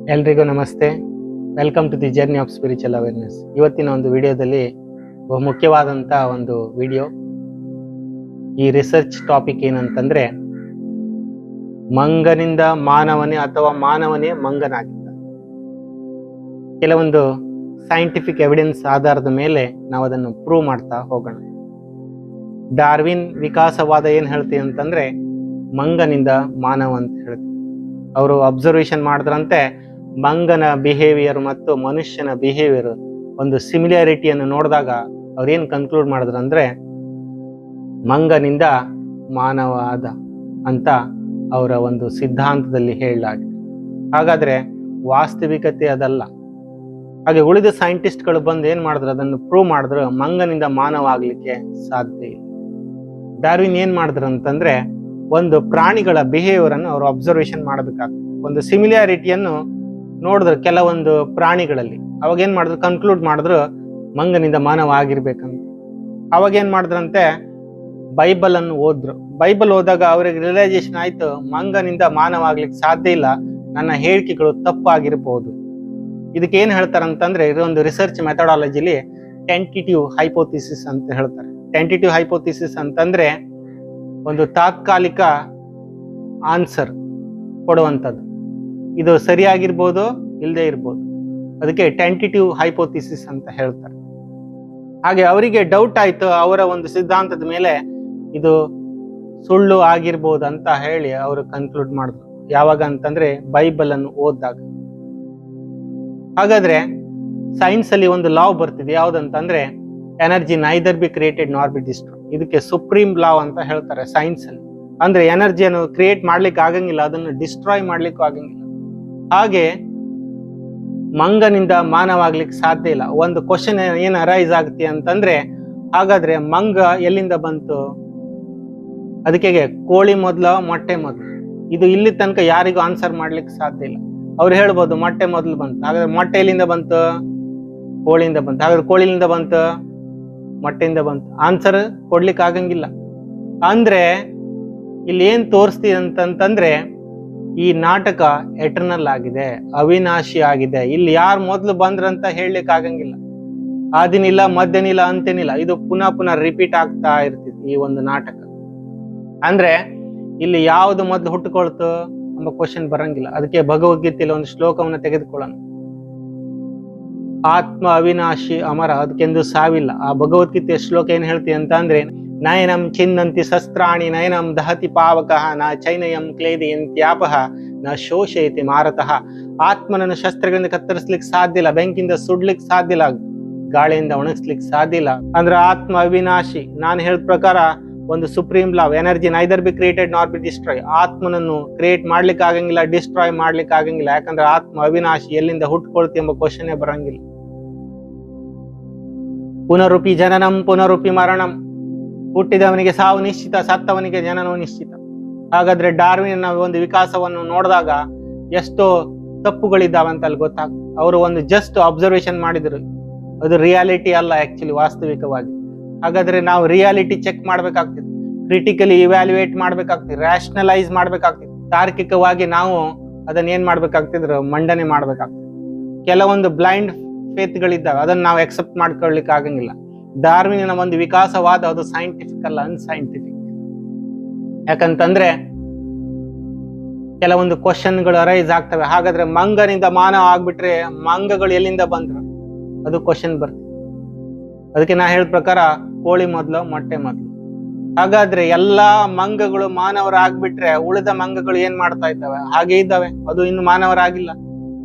ಎಲ್ರಿಗೂ ನಮಸ್ತೆ. Welcome to the journey of spiritual awareness. ಇವತ್ತಿನ ಒಂದು ವಿಡಿಯೋದಲ್ಲಿ ಬಹು ಮುಖ್ಯವಾದಂಥ ಒಂದು ವಿಡಿಯೋ. ಈ ರಿಸರ್ಚ್ ಟಾಪಿಕ್ ಏನಂತಂದ್ರೆ, ಮಂಗನಿಂದ ಮಾನವನೇ ಅಥವಾ ಮಾನವನೇ ಮಂಗನಾಗಿದ್ದ. ಕೆಲವೊಂದು ಸೈಂಟಿಫಿಕ್ ಎವಿಡೆನ್ಸ್ ಆಧಾರದ ಮೇಲೆ ನಾವು ಅದನ್ನು ಪ್ರೂವ್ ಮಾಡ್ತಾ ಹೋಗೋಣ. ಡಾರ್ವಿನ್ ವಿಕಾಸವಾದ ಏನು ಹೇಳ್ತೀವಿ ಅಂತಂದ್ರೆ, ಮಂಗನಿಂದ ಮಾನವ ಅಂತ ಹೇಳ್ತೀವಿ. ಅವರು ಅಬ್ಸರ್ವೇಷನ್ ಮಾಡಿದ್ರಂತೆ ಮಂಗನ ಬಿಹೇವಿಯರ್ ಮತ್ತು ಮನುಷ್ಯನ ಬಿಹೇವಿಯರ್ ಒಂದು ಸಿಮಿಲಾರಿಟಿಯನ್ನು ನೋಡಿದಾಗ ಅವ್ರೇನು ಕನ್ಕ್ಲೂಡ್ ಮಾಡಿದ್ರು ಅಂದ್ರೆ, ಮಂಗನಿಂದ ಮಾನವ ಆದ ಅಂತ ಅವರ ಒಂದು ಸಿದ್ಧಾಂತದಲ್ಲಿ ಹೇಳಲಾಗಿದೆ. ಹಾಗಾದ್ರೆ ವಾಸ್ತವಿಕತೆ ಅದಲ್ಲ. ಹಾಗೆ ಉಳಿದ ಸೈಂಟಿಸ್ಟ್ಗಳು ಬಂದು ಏನ್ ಮಾಡಿದ್ರು, ಅದನ್ನು ಪ್ರೂವ್ ಮಾಡಿದ್ರು ಮಂಗನಿಂದ ಮಾನವ ಆಗ್ಲಿಕ್ಕೆ ಸಾಧ್ಯ ಇಲ್ಲ. ಡಾರ್ವಿನ್ ಏನ್ ಮಾಡಿದ್ರು ಅಂತಂದ್ರೆ, ಒಂದು ಪ್ರಾಣಿಗಳ ಬಿಹೇವಿಯರ್ ಅನ್ನು ಅವರು ಅಬ್ಸರ್ವೇಷನ್ ಮಾಡಬೇಕಾಗ್ತದೆ. ಒಂದು ಸಿಮಿಲಾರಿಟಿಯನ್ನು ನೋಡಿದ್ರು ಕೆಲವೊಂದು ಪ್ರಾಣಿಗಳಲ್ಲಿ. ಅವಾಗ ಏನ್ ಮಾಡಿದ್ರು, ಕನ್ಕ್ಲೂಡ್ ಮಾಡಿದ್ರು ಮಂಗನಿಂದ ಮಾನವ ಆಗಿರ್ಬೇಕಂತ. ಅವಾಗ ಏನ್ ಮಾಡಿದ್ರಂತೆ, ಬೈಬಲ್ ಅನ್ನು ಓದ್ರು. ಬೈಬಲ್ ಓದಾಗ ಅವ್ರಿಗೆ ರಿಯಲೈಸೇಷನ್ ಆಯ್ತು, ಮಂಗನಿಂದ ಮಾನವ ಆಗ್ಲಿಕ್ಕೆ ಸಾಧ್ಯ ಇಲ್ಲ, ನನ್ನ ಹೇಳಿಕೆಗಳು ತಪ್ಪಾಗಿರ್ಬೋದು. ಇದಕ್ಕೆ ಏನ್ ಹೇಳ್ತಾರಂತಂದ್ರೆ, ಇದೊಂದು ರಿಸರ್ಚ್ ಮೆಥಡಾಲಜಿಲಿ ಟೆಂಟಿಟಿವ್ ಹೈಪೋಥಿಸಿಸ್ ಅಂತ ಹೇಳ್ತಾರೆ. ಟೆಂಟಿಟಿವ್ ಹೈಪೋಥಿಸಿಸ್ ಅಂತಂದ್ರೆ ಒಂದು ತಾತ್ಕಾಲಿಕ ಆನ್ಸರ್ ಕೊಡುವಂಥದ್ದು. ಇದು ಸರಿಯಾಗಿರ್ಬೋದು, ಇಲ್ಲದೆ ಇರ್ಬೋದು. ಅದಕ್ಕೆ ಟೆಂಟಿಟಿವ್ ಹೈಪೋಥಿಸಿಸ್ ಅಂತ ಹೇಳ್ತಾರೆ. ಹಾಗೆ ಅವರಿಗೆ ಡೌಟ್ ಆಯ್ತು ಅವರ ಒಂದು ಸಿದ್ಧಾಂತದ ಮೇಲೆ, ಇದು ಸುಳ್ಳು ಆಗಿರ್ಬೋದು ಅಂತ ಹೇಳಿ ಅವರು ಕನ್ಕ್ಲೂಡ್ ಮಾಡಿದ್ರು. ಯಾವಾಗ ಅಂತಂದ್ರೆ ಬೈಬಲ್ ಅನ್ನು ಓದಿದಾಗ. ಹಾಗಾದ್ರೆ ಸೈನ್ಸ್ ಅಲ್ಲಿ ಒಂದು ಲಾವ್ ಬರ್ತಿದೆ, ಯಾವ್ದಂತಂದ್ರೆ energy neither be created nor be destroy. ಇದಕ್ಕೆ ಸುಪ್ರೀಂ ಲಾವ್ ಅಂತ ಹೇಳ್ತಾರೆ ಸೈನ್ಸ್ ಅಲ್ಲಿ. ಅಂದ್ರೆ ಎನರ್ಜಿಯನ್ನು ಕ್ರಿಯೇಟ್ ಮಾಡ್ಲಿಕ್ಕೆ ಆಗಂಗಿಲ್ಲ, ಅದನ್ನು ಡಿಸ್ಟ್ರಾಯ್ ಮಾಡ್ಲಿಕ್ಕೂ ಆಗಂಗಿಲ್ಲ. ಹಾಗೆ ಮಂಗನಿಂದ ಮಾನವ ಆಗ್ಲಿಕ್ಕೆ ಸಾಧ್ಯ ಇಲ್ಲ. ಒಂದು ಕ್ವಶನ್ ಏನ್ ಅರೈಸ್ ಆಗುತ್ತೆ ಅಂತಂದ್ರೆ, ಹಾಗಾದ್ರೆ ಮಂಗ ಎಲ್ಲಿಂದ ಬಂತು? ಅದಕ್ಕೆ ಕೋಳಿ ಮೊದಲ ಮೊಟ್ಟೆ ಮೊದಲು? ಇದು ಇಲ್ಲಿ ತನಕ ಯಾರಿಗೂ ಆನ್ಸರ್ ಮಾಡ್ಲಿಕ್ಕೆ ಸಾಧ್ಯ ಇಲ್ಲ. ಅವ್ರು ಹೇಳ್ಬೋದು ಮೊಟ್ಟೆ ಮೊದಲು ಬಂತು. ಹಾಗಾದ್ರೆ ಮೊಟ್ಟೆ ಎಲ್ಲಿಂದ ಬಂತು? ಕೋಳಿಯಿಂದ ಬಂತು. ಹಾಗಾದ್ರೆ ಕೋಳಿಯಿಂದ ಬಂತು? ಮೊಟ್ಟೆಯಿಂದ ಬಂತು. ಆನ್ಸರ್ ಕೊಡ್ಲಿಕ್ಕೆ ಆಗಂಗಿಲ್ಲ. ಅಂದ್ರೆ ಇಲ್ಲಿ ಏನ್ ತೋರಿಸ್ತೀವಿ ಅಂತಂತಂದ್ರೆ, ಈ ನಾಟಕ ಎಟರ್ನಲ್ ಆಗಿದೆ, ಅವಿನಾಶಿ ಆಗಿದೆ. ಇಲ್ಲಿ ಯಾರು ಮೊದ್ಲು ಬಂದ್ರಂತ ಹೇಳಲಿಕ್ಕೆ ಆಗಂಗಿಲ್ಲ. ಆದಿನಿಲ್ಲ, ಮಧ್ಯನಿಲ್ಲ, ಅಂತೇನಿಲ್ಲ. ಇದು ಪುನಃ ಪುನಃ ರಿಪೀಟ್ ಆಗ್ತಾ ಇರ್ತಿತ್ತು ಈ ಒಂದು ನಾಟಕ. ಅಂದ್ರೆ ಇಲ್ಲಿ ಯಾವ್ದು ಮೊದ್ಲು ಹುಟ್ಟುಕೊಳ್ತು ಎಂಬ ಕ್ವಶನ್ ಬರಂಗಿಲ್ಲ. ಅದಕ್ಕೆ ಭಗವದ್ಗೀತೆಯಲ್ಲಿ ಒಂದು ಶ್ಲೋಕವನ್ನು ತೆಗೆದುಕೊಳ್ಳೋಣ. ಆತ್ಮ ಅವಿನಾಶಿ ಅಮರ, ಅದಕ್ಕೆಂದು ಸಾವಿಲ್ಲ. ಆ ಭಗವದ್ಗೀತೆಯ ಶ್ಲೋಕ ಏನ್ ಹೇಳ್ತೀವಿ ಅಂತ ಅಂದ್ರೆ, ನಯನಂ ಚಿನ್ನಂತಿ ಶಸ್ತ್ರಾಣಿ ನಯನಂ ದಹತಿ ಪಾವಕಃ ನ ಚೈನಯಂ ಕ್ಲೇದಯಂತ್ಯಾಪಃ ನ ಶೋಷಯತಿ ಮಾರತಃ. ಆತ್ಮನನ್ನು ಶಸ್ತ್ರಗಳಿಂದ ಕತ್ತರಿಸ್ಲಿಕ್ಕೆ ಸಾಧ್ಯ ಇಲ್ಲ, ಬೆಂಕಿಯಿಂದ ಸುಡ್ಲಿಕ್ಕೆ ಸಾಧ್ಯ ಇಲ್ಲ, ಗಾಳಿಯಿಂದ ಒಣಗಿಸ್ಲಿಕ್ಕೆ ಸಾಧ್ಯ ಇಲ್ಲ. ಅಂದ್ರೆ ಆತ್ಮ ಅವಿನಾಶಿ. ನಾನು ಹೇಳಿದ ಪ್ರಕಾರ ಒಂದು supreme law, energy neither be created nor be destroy. ಆತ್ಮನನ್ನು ಕ್ರಿಯೇಟ್ ಮಾಡ್ಲಿಕ್ಕೆ ಆಗಂಗಿಲ್ಲ, ಡಿಸ್ಟ್ರಾಯ್ ಮಾಡ್ಲಿಕ್ಕೆ ಆಗಂಗಿಲ್ಲ. ಯಾಕಂದ್ರೆ ಆತ್ಮ ಅವಿನಾಶಿ, ಎಲ್ಲಿಂದ ಹುಟ್ಟುಕೊಳ್ತಿ ಎಂಬ ಕ್ವಶನ್ ಬರಂಗಿಲ್ಲ. ಪುನರುಪಿ ಜನನಂ ಪುನರುಪಿ ಮರಣಂ. ಹುಟ್ಟಿದವನಿಗೆ ಸಾವು ನಿಶ್ಚಿತ, ಸತ್ತವನಿಗೆ ಜನನವು ನಿಶ್ಚಿತ. ಹಾಗಾದ್ರೆ ಡಾರ್ವಿನ್ ಒಂದು ವಿಕಾಸವನ್ನು ನೋಡಿದಾಗ ಎಷ್ಟೋ ತಪ್ಪುಗಳಿದ್ದಾವೆ ಅಂತ ಅಲ್ಲಿ ಗೊತ್ತಾಗ್ತದೆ. ಅವರು ಒಂದು ಜಸ್ಟ್ ಅಬ್ಸರ್ವೇಷನ್ ಮಾಡಿದ್ರು, ಅದು ರಿಯಾಲಿಟಿ ಅಲ್ಲ ಆಕ್ಚುಲಿ, ವಾಸ್ತವಿಕವಾಗಿ. ಹಾಗಾದ್ರೆ ನಾವು ರಿಯಾಲಿಟಿ ಚೆಕ್ ಮಾಡ್ಬೇಕಾಗ್ತದೆ, ಕ್ರಿಟಿಕಲಿ ಇವ್ಯಾಲ್ಯೂಯೇಟ್ ಮಾಡ್ಬೇಕಾಗ್ತದೆ, ರ್ಯಾಷನಲೈಸ್ ಮಾಡ್ಬೇಕಾಗ್ತದೆ. ತಾರ್ಕಿಕವಾಗಿ ನಾವು ಅದನ್ನ ಏನ್ ಮಾಡ್ಬೇಕಾಗ್ತಿದ್ರು, ಮಂಡನೆ ಮಾಡ್ಬೇಕಾಗ್ತದೆ. ಕೆಲವೊಂದು ಬ್ಲೈಂಡ್ ಫೇತ್ಗಳಿದ್ದಾವೆ, ಅದನ್ನ ನಾವು ಎಕ್ಸೆಪ್ಟ್ ಮಾಡ್ಕೊಳ್ಳಿಕ್ಕೆ ಆಗಂಗಿಲ್ಲ. ಡಾರ್ವಿನಿನ ಒಂದು ವಿಕಾಸವಾದ ಅದು ಸೈಂಟಿಫಿಕ್ ಅಲ್ಲ, ಅನ್ಸೈಂಟಿಫಿಕ್. ಯಾಕಂತಂದ್ರೆ ಕೆಲವೊಂದು ಕ್ವಶನ್ಗಳು ಅರೈಸ್ ಆಗ್ತವೆ. ಹಾಗಾದ್ರೆ ಮಂಗನಿಂದ ಮಾನವ ಆಗ್ಬಿಟ್ರೆ ಮಂಗಗಳು ಎಲ್ಲಿಂದ ಬಂದ್ರು? ಅದು ಕ್ವಶನ್ ಬರ್ತದೆ. ಅದಕ್ಕೆ ನಾ ಹೇಳಿದ ಪ್ರಕಾರ ಕೋಳಿ ಮೊದಲು ಮೊಟ್ಟೆ ಮೊದಲು. ಹಾಗಾದ್ರೆ ಎಲ್ಲಾ ಮಂಗಗಳು ಮಾನವರಾಗ್ಬಿಟ್ರೆ ಉಳಿದ ಮಂಗಗಳು ಏನ್ ಮಾಡ್ತಾ ಇದ್ದಾವೆ? ಹಾಗೆ ಇದ್ದಾವೆ, ಅದು ಇನ್ನು ಮಾನವರಾಗಿಲ್ಲ.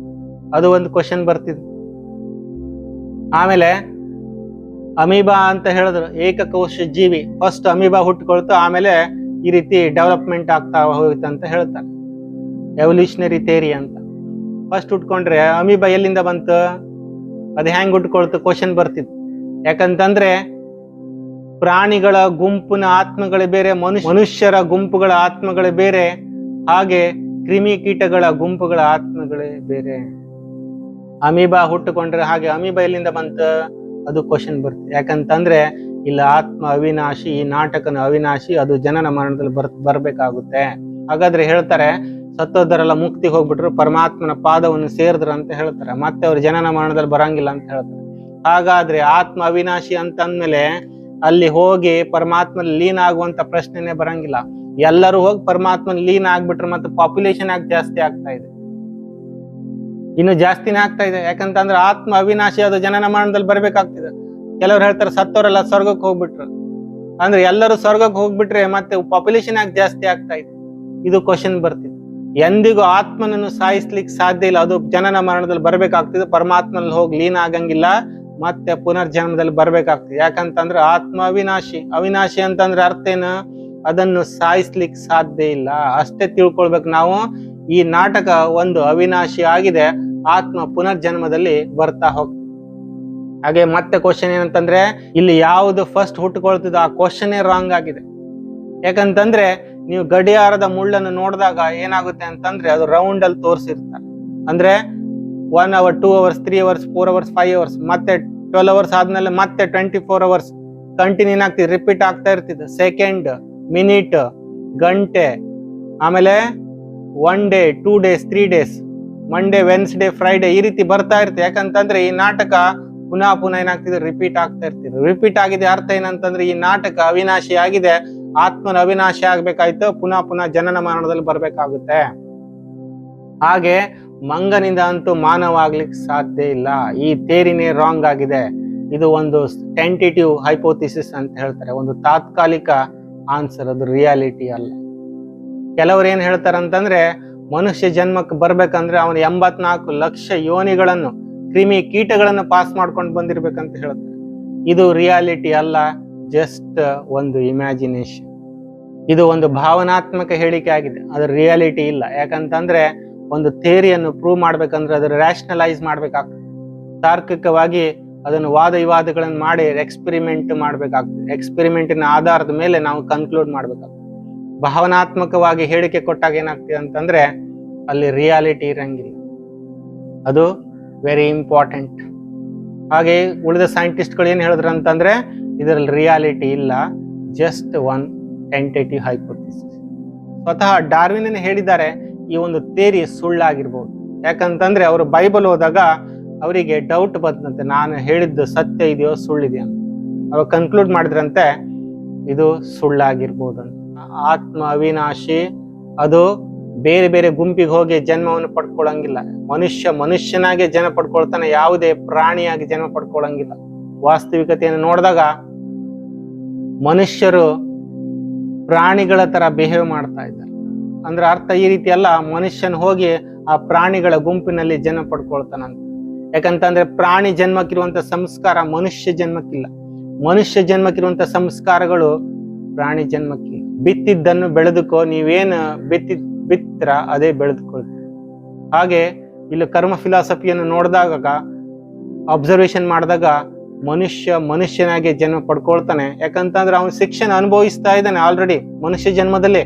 ಅದು ಒಂದು ಕ್ವಶನ್ ಬರ್ತಿದೆ. ಆಮೇಲೆ ಅಮೀಬಾ ಅಂತ ಹೇಳಿದ್ರು, ಏಕಕೋಶ ಜೀವಿ. ಫಸ್ಟ್ ಅಮೀಬಾ ಹುಟ್ಟುಕೊಳ್ತು, ಆಮೇಲೆ ಈ ರೀತಿ ಡೆವಲಪ್ಮೆಂಟ್ ಆಗ್ತಾ ಹೋಗುತ್ತೆ ಅಂತ ಹೇಳ್ತಾರೆ. ಎವಲ್ಯೂಷನರಿ ಥಿಯರಿ ಅಂತ. ಫಸ್ಟ್ ಹುಟ್ಕೊಂಡ್ರೆ ಅಮೀಬಾ ಎಲ್ಲಿಂದ ಬಂತು? ಅದು ಹೆಂಗ್ ಹುಟ್ಕೊಳ್ತು? ಕ್ವಶನ್ ಬರ್ತಿತ್ತು. ಯಾಕಂತಂದ್ರೆ ಪ್ರಾಣಿಗಳ ಗುಂಪಿನ ಆತ್ಮಗಳೇ ಬೇರೆ, ಮನುಷ್ಯರ ಗುಂಪುಗಳ ಆತ್ಮಗಳೇ ಬೇರೆ, ಹಾಗೆ ಕ್ರಿಮಿ ಕೀಟಗಳ ಗುಂಪುಗಳ ಆತ್ಮಗಳೇ ಬೇರೆ. ಅಮೀಬಾ ಹುಟ್ಟುಕೊಂಡ್ರೆ ಹಾಗೆ ಅಮೀಬಾ ಎಲ್ಲಿಂದ ಬಂತು? ಅದು ಕ್ವಶನ್ ಬರ್ತದೆ. ಯಾಕಂತಂದ್ರೆ ಇಲ್ಲ, ಆತ್ಮ ಅವಿನಾಶಿ, ಈ ನಾಟಕನ ಅವಿನಾಶಿ, ಅದು ಜನನ ಮರಣದಲ್ಲಿ ಬರ್ಬೇಕಾಗುತ್ತೆ. ಹಾಗಾದ್ರೆ ಹೇಳ್ತಾರೆ, ಸತ್ತೋದರೆಲ್ಲ ಮುಕ್ತಿಗೆ ಹೋಗ್ಬಿಟ್ರು, ಪರಮಾತ್ಮನ ಪಾದವನ್ನು ಸೇರಿದ್ರು ಅಂತ ಹೇಳ್ತಾರೆ. ಮತ್ತೆ ಅವ್ರು ಜನನ ಮರಣದಲ್ಲಿ ಬರಂಗಿಲ್ಲ ಅಂತ ಹೇಳ್ತಾರೆ. ಹಾಗಾದ್ರೆ ಆತ್ಮ ಅವಿನಾಶಿ ಅಂತಂದ್ಮೇಲೆ ಅಲ್ಲಿ ಹೋಗಿ ಪರಮಾತ್ಮ ಲೀನ ಆಗುವಂತ ಪ್ರಶ್ನೆನೇ ಬರಂಗಿಲ್ಲ. ಎಲ್ಲರೂ ಹೋಗಿ ಪರಮಾತ್ಮನ ಲೀನ ಆಗ್ಬಿಟ್ರೆ ಮತ್ತೆ ಪಾಪ್ಯುಲೇಷನ್ ಆಗಿ ಜಾಸ್ತಿ ಆಗ್ತಾ ಇದೆ, ಇನ್ನು ಜಾಸ್ತಿನೇ ಆಗ್ತಾ ಇದೆ. ಯಾಕಂತಂದ್ರೆ ಆತ್ಮ ಅವಿನಾಶಿ, ಅದು ಜನನ ಮರಣದಲ್ಲಿ ಬರ್ಬೇಕಾಗ್ತಿದೆ. ಕೆಲವ್ರು ಹೇಳ್ತಾರೆ ಸತ್ತವರೆಲ್ಲ ಸ್ವರ್ಗಕ್ಕೆ ಹೋಗ್ಬಿಟ್ರು ಅಂದ್ರೆ ಎಲ್ಲರೂ ಸ್ವರ್ಗಕ್ಕೆ ಹೋಗ್ಬಿಟ್ರೆ ಮತ್ತೆ ಪಾಪ್ಯುಲೇಷನ್ ಆಗಿ ಜಾಸ್ತಿ ಆಗ್ತಾ ಇದೆ. ಇದು ಕ್ವಶನ್ ಬರ್ತಿದೆ. ಎಂದಿಗೂ ಆತ್ಮನನ್ನು ಸಾಯಿಸ್ಲಿಕ್ಕೆ ಸಾಧ್ಯ ಇಲ್ಲ, ಅದು ಜನನ ಮರಣದಲ್ಲಿ ಬರ್ಬೇಕಾಗ್ತಿದೆ. ಪರಮಾತ್ಮನಲ್ಲಿ ಹೋಗಿ ಲೀನ ಆಗಂಗಿಲ್ಲ, ಮತ್ತೆ ಪುನರ್ಜನ್ಮದಲ್ಲಿ ಬರ್ಬೇಕಾಗ್ತದೆ. ಯಾಕಂತಂದ್ರೆ ಆತ್ಮ ಅವಿನಾಶಿ. ಅವಿನಾಶಿ ಅಂತಂದ್ರೆ ಅರ್ಥ ಏನು? ಅದನ್ನು ಸಾಯಿಸ್ಲಿಕ್ಕೆ ಸಾಧ್ಯ ಇಲ್ಲ, ಅಷ್ಟೇ ತಿಳ್ಕೊಳ್ಬೇಕು ನಾವು. ಈ ನಾಟಕ ಒಂದು ಅವಿನಾಶಿ ಆಗಿದೆ, ಆತ್ಮ ಪುನರ್ಜನ್ಮದಲ್ಲಿ ಬರ್ತಾ ಹೋಗ್ತದೆ. ಹಾಗೆ ಮತ್ತೆ ಕ್ವಶನ್ ಏನಂತಂದ್ರೆ ಇಲ್ಲಿ ಯಾವುದು ಫಸ್ಟ್ ಹುಟ್ಟುಕೊಳ್ತಿದೆ ಆ ಕ್ವಶನ್ ರಾಂಗ್ ಆಗಿದೆ. ಯಾಕಂತಂದ್ರೆ ನೀವು ಗಡಿಯಾರದ ಮುಳ್ಳನ್ನು ನೋಡಿದಾಗ ಏನಾಗುತ್ತೆ ಅಂತಂದ್ರೆ ಅದು ರೌಂಡ್ ಅಲ್ಲಿ ತೋರಿಸಿರ್ತಾರೆ. ಅಂದ್ರೆ 1 hour 2 hours 3 hours 4 hours 5 hours ಮತ್ತೆ 12 hours ಆದ್ಮೇಲೆ ಮತ್ತೆ 24 hours ಕಂಟಿನ್ಯೂ ಆಗ್ತಿದೆ, ರಿಪೀಟ್ ಆಗ್ತಾ ಇರ್ತಿದೆ. ಸೆಕೆಂಡ್, ಮಿನಿಟ್, ಗಂಟೆ, ಆಮೇಲೆ 1 day 2 days 3 days, Monday Wednesday Friday, ಈ ರೀತಿ ಬರ್ತಾ ಇರ್ತದೆ. ಯಾಕಂತಂದ್ರೆ ಈ ನಾಟಕ ಪುನಃ ಏನಾಗ್ತಿದೆ, ರಿಪೀಟ್ ಆಗ್ತಾ ಇರ್ತಿದೆ. ರಿಪೀಟ್ ಆಗಿದೆ ಅರ್ಥ ಏನಂತಂದ್ರೆ ಈ ನಾಟಕ ಅವಿನಾಶಿ ಆಗಿದೆ, ಆತ್ಮನ ಅವಿನಾಶಿ ಆಗ್ಬೇಕಾಯ್ತು, ಪುನಃ ಜನನ ಮರಣದಲ್ಲಿ ಬರ್ಬೇಕಾಗುತ್ತೆ. ಹಾಗೆ ಮಂಗನಿಂದ ಅಂತೂ ಮಾನವ ಆಗ್ಲಿಕ್ಕೆ ಸಾಧ್ಯ ಇಲ್ಲ. ಈ ಥಿಯರಿನೇ ರಾಂಗ್ ಆಗಿದೆ. ಇದು ಒಂದು ಟೆಂಟೇಟಿವ್ ಹೈಪೋಥಿಸಿಸ್ ಅಂತ ಹೇಳ್ತಾರೆ, ಒಂದು ತಾತ್ಕಾಲಿಕ ಆನ್ಸರ್, ಅದು ರಿಯಾಲಿಟಿ ಅಲ್ಲ. ಕೆಲವರು ಏನ್ ಹೇಳ್ತಾರಂತಂದ್ರೆ ಮನುಷ್ಯ ಜನ್ಮಕ್ಕೆ ಬರ್ಬೇಕಂದ್ರೆ ಅವನು 84 ಲಕ್ಷ ಯೋನಿಗಳನ್ನು, ಕ್ರಿಮಿ ಕೀಟಗಳನ್ನು ಪಾಸ್ ಮಾಡ್ಕೊಂಡು ಬಂದಿರ್ಬೇಕಂತ ಹೇಳ್ತಾರೆ. ಇದು ರಿಯಾಲಿಟಿ ಅಲ್ಲ, ಜಸ್ಟ್ ಒಂದು ಇಮ್ಯಾಜಿನೇಷನ್. ಇದು ಒಂದು ಭಾವನಾತ್ಮಕ ಹೇಳಿಕೆ ಆಗಿದೆ, ಅದು ರಿಯಾಲಿಟಿ ಇಲ್ಲ. ಯಾಕಂತಂದ್ರೆ ಒಂದು ಥಿಯರಿಯನ್ನು ಪ್ರೂವ್ ಮಾಡ್ಬೇಕಂದ್ರೆ ಅದನ್ನು ರ್ಯಾಷನಲೈಸ್ ಮಾಡ್ಬೇಕಾಗ್ತದೆ, ತಾರ್ಕಿಕವಾಗಿ ಅದನ್ನು ವಾದ ವಿವಾದಗಳನ್ನು ಮಾಡಿ ಎಕ್ಸ್ಪೆರಿಮೆಂಟ್ ಮಾಡ್ಬೇಕಾಗ್ತದೆ. ಎಕ್ಸ್ಪೆರಿಮೆಂಟಿನ ಆಧಾರದ ಮೇಲೆ ನಾವು ಕನ್ಕ್ಲೂಡ್ ಮಾಡ್ಬೇಕಾಗ್ತದೆ. ಭಾವನಾತ್ಮಕವಾಗಿ ಹೇಳಿಕೆ ಕೊಟ್ಟಾಗ ಏನಾಗ್ತದೆ ಅಂತಂದ್ರೆ ಅಲ್ಲಿ ರಿಯಾಲಿಟಿ ಇರಂಗಿಲ್ಲ. ಅದು ವೆರಿ ಇಂಪಾರ್ಟೆಂಟ್. ಹಾಗೆ ಉಳಿದ ಸೈಂಟಿಸ್ಟ್ಗಳು ಏನ್ ಹೇಳಿದ್ರು ಅಂತಂದ್ರೆ ಇದರಲ್ಲಿ ರಿಯಾಲಿಟಿ ಇಲ್ಲ, ಜಸ್ಟ್ ಒನ್ ಟೆಂಟೇಟಿವ್ ಹೈಪೋಥಿಸಿಸ್. ಸ್ವತಃ ಡಾರ್ವಿನ್ ಹೇಳಿದ್ದಾರೆ ಈ ಒಂದು ಥಿಯರಿ ಸುಳ್ಳಾಗಿರ್ಬೋದು. ಯಾಕಂತಂದ್ರೆ ಅವರು ಬೈಬಲ್ ಓದಾಗ ಅವರಿಗೆ ಡೌಟ್ ಬಂದಂತೆ, ನಾನು ಹೇಳಿದ್ದು ಸತ್ಯ ಇದೆಯೋ ಸುಳ್ಳಿದೆಯೋ ಅಂತ. ಅವ್ರು ಕನ್ಕ್ಲೂಡ್ ಮಾಡಿದ್ರಂತೆ ಇದು ಸುಳ್ಳಾಗಿರ್ಬೋದು ಅಂತ. ಆತ್ಮ ಅವಿನಾಶಿ, ಅದು ಬೇರೆ ಬೇರೆ ಗುಂಪಿಗೆ ಹೋಗಿ ಜನ್ಮವನ್ನು ಪಡ್ಕೊಳ್ಳಂಗಿಲ್ಲ. ಮನುಷ್ಯನಾಗೆ ಜನ್ಮ ಪಡ್ಕೊಳ್ತಾನೆ, ಯಾವುದೇ ಪ್ರಾಣಿಯಾಗಿ ಜನ್ಮ ಪಡ್ಕೊಳ್ಳಂಗಿಲ್ಲ. ವಾಸ್ತವಿಕತೆಯನ್ನು ನೋಡಿದಾಗ ಮನುಷ್ಯರು ಪ್ರಾಣಿಗಳ ತರ ಬಿಹೇವ್ ಮಾಡ್ತಾ ಇದ್ದಾರೆ. ಅಂದ್ರೆ ಅರ್ಥ ಈ ರೀತಿ ಅಲ್ಲ, ಮನುಷ್ಯನ್ ಹೋಗಿ ಆ ಪ್ರಾಣಿಗಳ ಗುಂಪಿನಲ್ಲಿ ಜನ್ಮ ಪಡ್ಕೊಳ್ತಾನಂತ. ಯಾಕಂತಂದ್ರೆ ಪ್ರಾಣಿ ಜನ್ಮಕ್ಕಿರುವಂತ ಸಂಸ್ಕಾರ ಮನುಷ್ಯ ಜನ್ಮಕ್ಕಿಲ್ಲ, ಮನುಷ್ಯ ಜನ್ಮಕ್ಕಿರುವಂತ ಸಂಸ್ಕಾರಗಳು ಪ್ರಾಣಿ ಜನ್ಮಕ್ಕಿಲ್ಲ. ಬಿತ್ತಿದ್ದನ್ನು ಬೆಳೆದುಕೋ, ನೀವೇನು ಬಿತ್ತರ ಅದೇ ಬೆಳೆದುಕೊಳ್ತೀವಿ. ಹಾಗೆ ಇಲ್ಲಿ ಕರ್ಮ ಫಿಲಾಸಫಿಯನ್ನು ನೋಡಿದಾಗ, ಅಬ್ಸರ್ವೇಷನ್ ಮಾಡಿದಾಗ ಮನುಷ್ಯನಾಗೆ ಜನ್ಮ ಪಡ್ಕೊಳ್ತಾನೆ. ಯಾಕಂತಂದ್ರೆ ಅವನು ಶಿಕ್ಷಣ ಅನುಭವಿಸ್ತಾ ಇದ್ದಾನೆ ಆಲ್ರೆಡಿ ಮನುಷ್ಯ ಜನ್ಮದಲ್ಲಿ.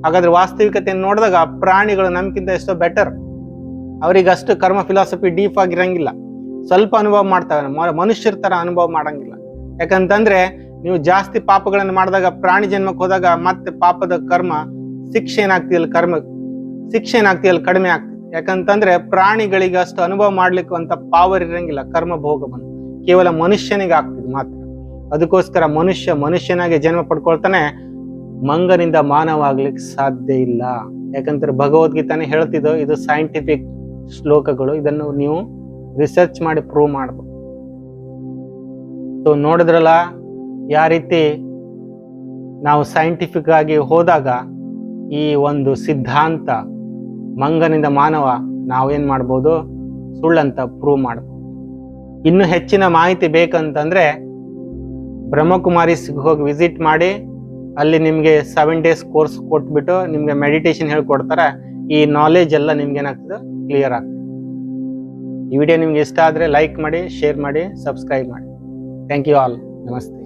ಹಾಗಾದ್ರೆ ವಾಸ್ತವಿಕತೆಯನ್ನು ನೋಡಿದಾಗ ಪ್ರಾಣಿಗಳು ನಮ್ಗಿಂತ ಎಷ್ಟೋ ಬೆಟರ್. ಅವ್ರಿಗೆ ಅಷ್ಟು ಕರ್ಮ ಫಿಲಾಸಫಿ ಡೀಪ್ ಆಗಿರಂಗಿಲ್ಲ, ಸ್ವಲ್ಪ ಅನುಭವ ಮಾಡ್ತಾವೆ, ಮನುಷ್ಯರ ತರ ಅನುಭವ ಮಾಡಂಗಿಲ್ಲ. ಯಾಕಂತಂದ್ರೆ ನೀವು ಜಾಸ್ತಿ ಪಾಪಗಳನ್ನು ಮಾಡಿದಾಗ ಪ್ರಾಣಿ ಜನ್ಮಕ್ಕೆ ಹೋದಾಗ ಮತ್ತೆ ಪಾಪದ ಕರ್ಮ ಶಿಕ್ಷೆ ಏನಾಗ್ತಿಲ್ಲ, ಶಿಕ್ಷೆ ಏನಾಗ್ತಿಲ್ಲ ಕಡಿಮೆ ಆಗ್ತದೆ. ಯಾಕಂತಂದ್ರೆ ಪ್ರಾಣಿಗಳಿಗೆ ಅಷ್ಟು ಅನುಭವ ಮಾಡ್ಲಿಕ್ಕೆ ಅಂತ ಪಾವರ್ ಇರಂಗಿಲ್ಲ, ಕರ್ಮ ಭೋಗ ಬಂದು ಕೇವಲ ಮನುಷ್ಯನಿಗೆ ಆಗ್ತದೆ ಮಾತ್ರ. ಅದಕ್ಕೋಸ್ಕರ ಮನುಷ್ಯನಾಗೆ ಜನ್ಮ ಪಡ್ಕೊಳ್ತಾನೆ, ಮಂಗನಿಂದ ಮಾನವ ಆಗ್ಲಿಕ್ಕೆ ಸಾಧ್ಯ ಇಲ್ಲ. ಯಾಕಂದ್ರೆ ಭಗವದ್ಗೀತಾನೆ ಹೇಳ್ತಿದ್ದೋ, ಇದು ಸೈಂಟಿಫಿಕ್ ಶ್ಲೋಕಗಳು, ಇದನ್ನು ನೀವು ರಿಸರ್ಚ್ ಮಾಡಿ ಪ್ರೂವ್ ಮಾಡ್ಬೋದು. ಸೊ ನೋಡಿದ್ರಲ್ಲ ಯಾವ ರೀತಿ ನಾವು ಸೈಂಟಿಫಿಕ್ ಆಗಿ ಹೋದಾಗ ಈ ಒಂದು ಸಿದ್ಧಾಂತ ಮಂಗನಿಂದ ಮಾನವ ನಾವೇನ್ ಮಾಡ್ಬೋದು, ಸುಳ್ಳಂತ ಪ್ರೂವ್ ಮಾಡ್ಬೋದು. ಇನ್ನು ಹೆಚ್ಚಿನ ಮಾಹಿತಿ ಬೇಕಂತಂದ್ರೆ ಬ್ರಹ್ಮಕುಮಾರಿಸ್ಗೆ ಹೋಗಿ ವಿಸಿಟ್ ಮಾಡಿ, ಅಲ್ಲಿ ನಿಮ್ಗೆ 7 days ಕೋರ್ಸ್ ಕೊಟ್ಬಿಟ್ಟು ನಿಮ್ಗೆ ಮೆಡಿಟೇಷನ್ ಹೇಳ್ಕೊಡ್ತಾರೆ. ಈ ನಾಲೆಜ್ ಎಲ್ಲ ನಿಮ್ಗೆ ಏನಾಗ್ತದೆ, ಕ್ಲಿಯರ್ ಆಗ್ತದೆ. ಈ ವಿಡಿಯೋ ನಿಮ್ಗೆ ಇಷ್ಟ ಆದ್ರೆ ಲೈಕ್ ಮಾಡಿ, ಶೇರ್ ಮಾಡಿ, ಸಬ್ಸ್ಕ್ರೈಬ್ ಮಾಡಿ. Thank you all. ನಮಸ್ತೆ.